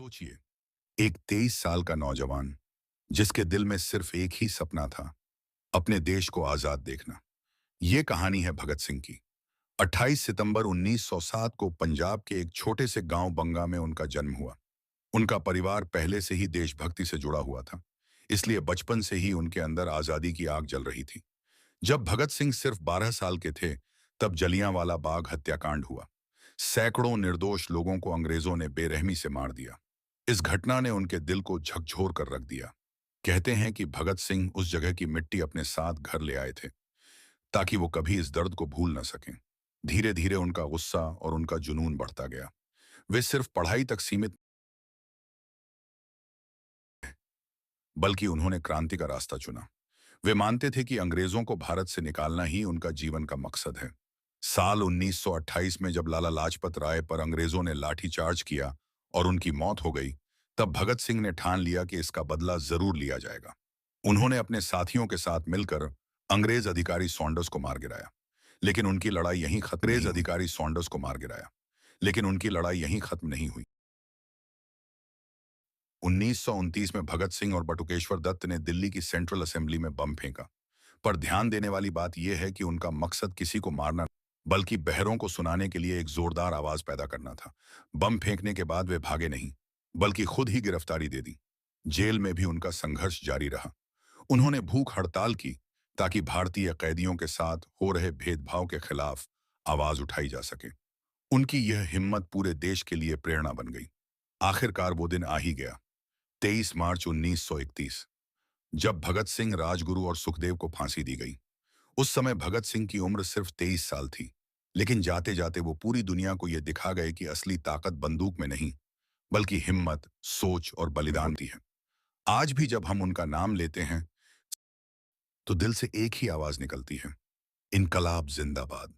सोचिए, एक 23 साल का नौजवान जिसके दिल में सिर्फ एक ही सपना था, अपने देश को आजाद देखना। ये कहानी है भगत सिंह की। 28 सितंबर 1907 को पंजाब के एक छोटे से गांव बंगा में उनका जन्म हुआ। उनका परिवार पहले से ही देशभक्ति से जुड़ा हुआ था, इसलिए बचपन से ही उनके अंदर आजादी की आग जल रही थी। जब भगत सिंह सिर्फ 12 साल के थे, तब जलियांवाला बाग हत्याकांड हुआ। सैकड़ों निर्दोष लोगों को अंग्रेजों ने बेरहमी से मार दिया। इस घटना ने उनके दिल को झकझोर कर रख दिया। कहते हैं कि भगत सिंह उस जगह की मिट्टी अपने साथ घर ले आए थे, ताकि वो कभी इस दर्द को भूल न सकें। धीरे धीरे उनका गुस्सा और उनका जुनून बढ़ता गया। वे सिर्फ पढ़ाई तक सीमित, बल्कि उन्होंने क्रांति का रास्ता चुना। वे मानते थे कि अंग्रेजों को भारत से निकालना ही उनका जीवन का मकसद है। साल 1928 में जब लाला लाजपत राय पर अंग्रेजों ने लाठीचार्ज किया और उनकी मौत हो गई, तब भगत सिंह ने ठान लिया कि इसका बदला जरूर लिया जाएगा। उन्होंने अपने साथियों के साथ मिलकर अंग्रेज अधिकारी सॉन्डर्स को मार गिराया। लेकिन उनकी लड़ाई यहीं खत्म अंग्रेज अधिकारी सॉन्डर्स को मार गिराया, लेकिन उनकी लड़ाई यहीं खत्म नहीं हुई। 1929 में भगत सिंह और बटुकेश्वर दत्त ने दिल्ली की सेंट्रल असेंबली में बम फेंका। पर ध्यान देने वाली बात यह है कि उनका मकसद किसी को मारना, बल्कि बहरों को सुनाने के लिए एक जोरदार आवाज पैदा करना था। बम फेंकने के बाद वे भागे नहीं, बल्कि खुद ही गिरफ्तारी दे दी। जेल में भी उनका संघर्ष जारी रहा। उन्होंने भूख हड़ताल की, ताकि भारतीय कैदियों के साथ हो रहे भेदभाव के खिलाफ आवाज उठाई जा सके। उनकी यह हिम्मत पूरे देश के लिए प्रेरणा बन गई। आखिरकार वो दिन आ ही गया, 23 मार्च 1931, जब भगत सिंह, राजगुरु और सुखदेव को फांसी दी गई। उस समय भगत सिंह की उम्र सिर्फ 23 साल थी, लेकिन जाते जाते वो पूरी दुनिया को यह दिखा गए कि असली ताकत बंदूक में नहीं, बल्कि हिम्मत, सोच और बलिदान की है। आज भी जब हम उनका नाम लेते हैं, तो दिल से एक ही आवाज निकलती है, इनकलाब जिंदाबाद।